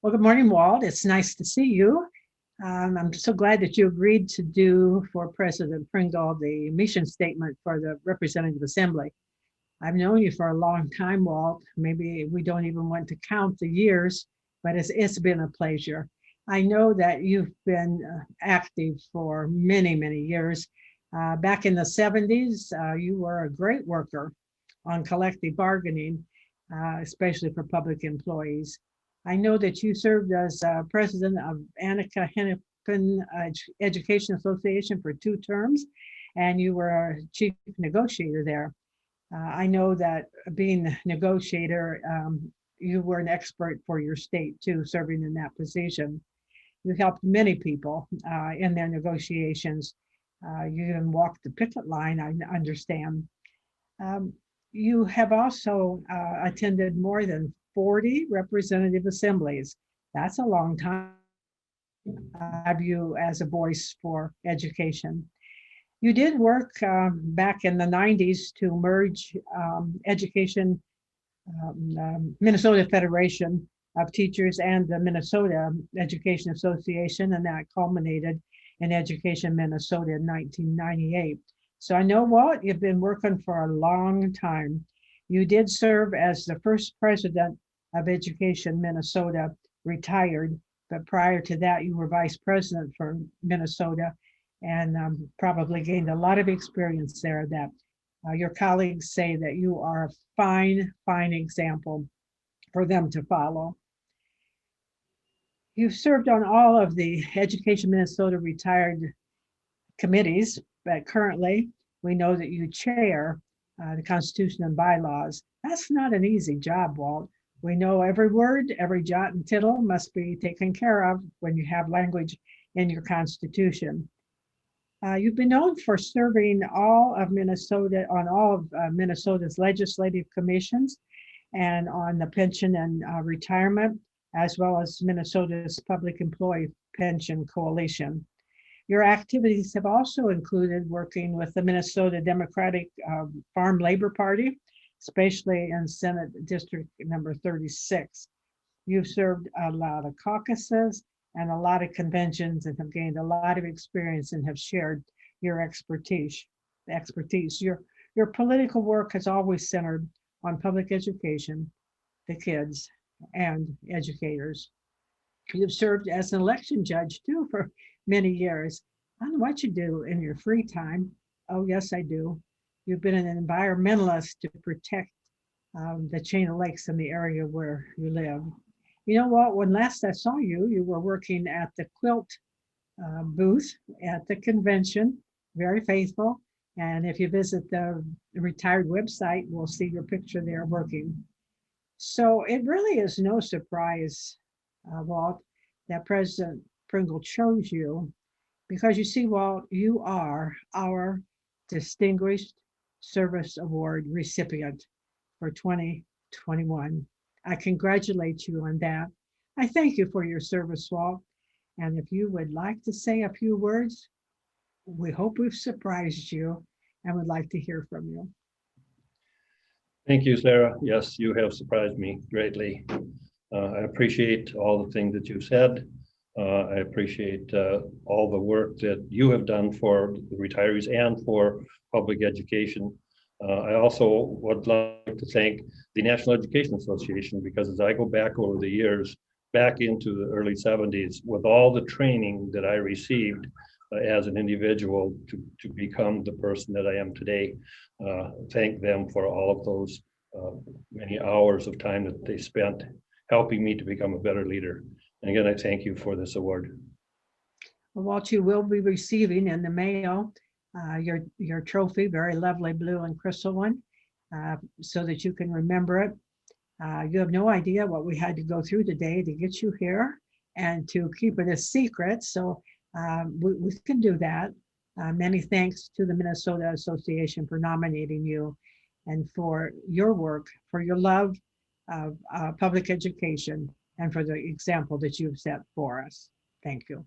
Well, good morning, Walt. It's nice to see you. I'm so glad that you agreed to do for President Pringle the mission statement for the Representative Assembly. I've known you for a long time, Walt. Maybe we don't even want to count the years, but it's been a pleasure. I know that you've been active for many, many years. Back in the 70s, you were a great worker on collective bargaining, especially for public employees. I know that you served as president of Annika Hennepin Education Association for 2 terms, and you were a chief negotiator there. I know that being a negotiator, you were an expert for your state too, serving in that position. You helped many people in their negotiations. You even walked the picket line, I understand. Um, you have also attended more than 40 representative assemblies. That's a long time. Have you as a voice for education. You did work back in the 90s to merge education, Minnesota Federation of Teachers and the Minnesota Education Association, and that culminated in Education Minnesota in 1998. So I know, Walt, you've been working for a long time. You did serve as the first president of Education Minnesota, retired, but prior to that, you were vice president for Minnesota and probably gained a lot of experience there that your colleagues say that you are a fine, fine example for them to follow. You've served on all of the Education Minnesota retired committees, but currently we know that you chair the Constitution and bylaws. That's not an easy job, Walt. We know every word, every jot and tittle must be taken care of when you have language in your Constitution. You've been known for serving all of Minnesota on all of Minnesota's legislative commissions and on the pension and retirement, as well as Minnesota's Public Employee Pension Coalition. Your activities have also included working with the Minnesota Democratic Farm Labor Party, especially in Senate District number 36. You've served a lot of caucuses and a lot of conventions and have gained a lot of experience and have shared your expertise. Your political work has always centered on public education, the kids, and educators. You've served as an election judge too for many years. I don't know what you do in your free time. Oh, yes, I do. You've been an environmentalist to protect the chain of lakes in the area where you live. You know what? When last I saw you, you were working at the quilt booth at the convention, very faithful. And if you visit the retired website, we'll see your picture there working. So it really is no surprise, Walt, that President Pringle chose you because you see, Walt, you are our Distinguished Service Award recipient for 2021. I congratulate you on that. I thank you for your service, Walt. And if you would like to say a few words, we hope we've surprised you and would like to hear from you. Thank you, Sarah. Yes, you have surprised me greatly. I appreciate all the things that you've said. I appreciate all the work that you have done for the retirees and for public education. I also would like to thank the National Education Association because as I go back over the years, back into the early 70s, with all the training that I received as an individual to become the person that I am today, thank them for all of those many hours of time that they spent helping me to become a better leader. And again, I thank you for this award. Well, Walt, you will be receiving in the mail your trophy, very lovely blue and crystal one, so that you can remember it. You have no idea what we had to go through today to get you here and to keep it a secret. So we can do that. Many thanks to the Minnesota Association for nominating you and for your work, for your love of public education, and for the example that you've set for us. Thank you.